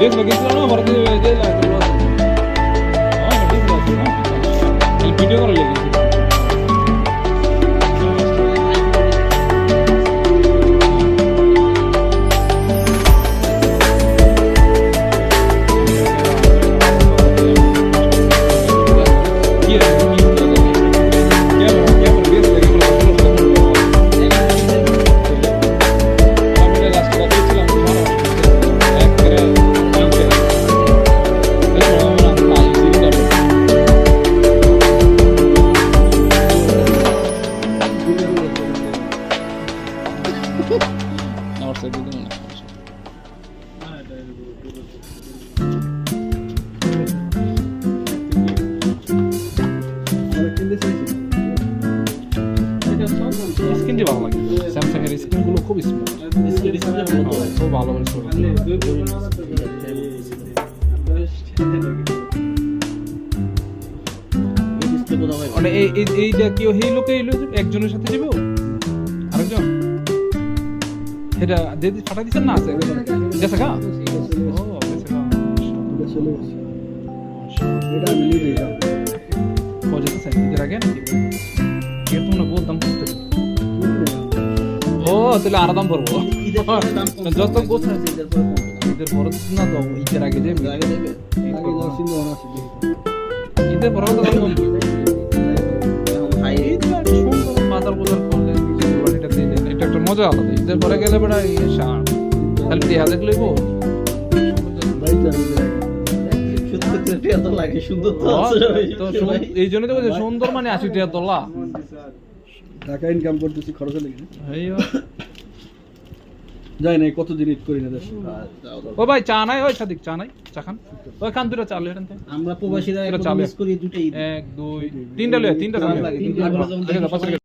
Guys, magazine no varadi je la karo. Il video karo legi. স্ক্রিনটি ভালো লাগে Samsung এর screen গুলো খুব স্মুথ খুব ভালো মানে এইটা কি এই লোকে একজনের সাথে যাবে আরেকজন এটা দিদি ফাটা দিচ্ছেন না আছে গেছে গা ও গেছে গা এটা মিলি দেয়া পৌঁছে গেছে এর আগে নাকি এর তো না বহুত দাম করতে ও তাহলে আর দাম পড়বো যত গোছ আছে ঈদের পরে না তো ঈদের আগে যাবে ঈদের পরে তো দাম বাজার বাজার করলে এটা দিলে এটা একটা মজা আলাদা ঈদের পরে গেলে বেড়া খালি টিয়া দেখলেই বল এই জন্য তো সুন্দর মানে 80 টাকা তোলা টাকা ইনকাম করতেছি খরচ লেগে যাই না কত দিন ঈদ করি না দেশ ও ভাই চা নাই ওই সাদিক চা নাই চা খান ওই খান দুটো চাল এখান থেকে আমরা প্রবাসীরা মিস করি দুটো ঈদ 1 2 3টা লয়ে 3টা লাগে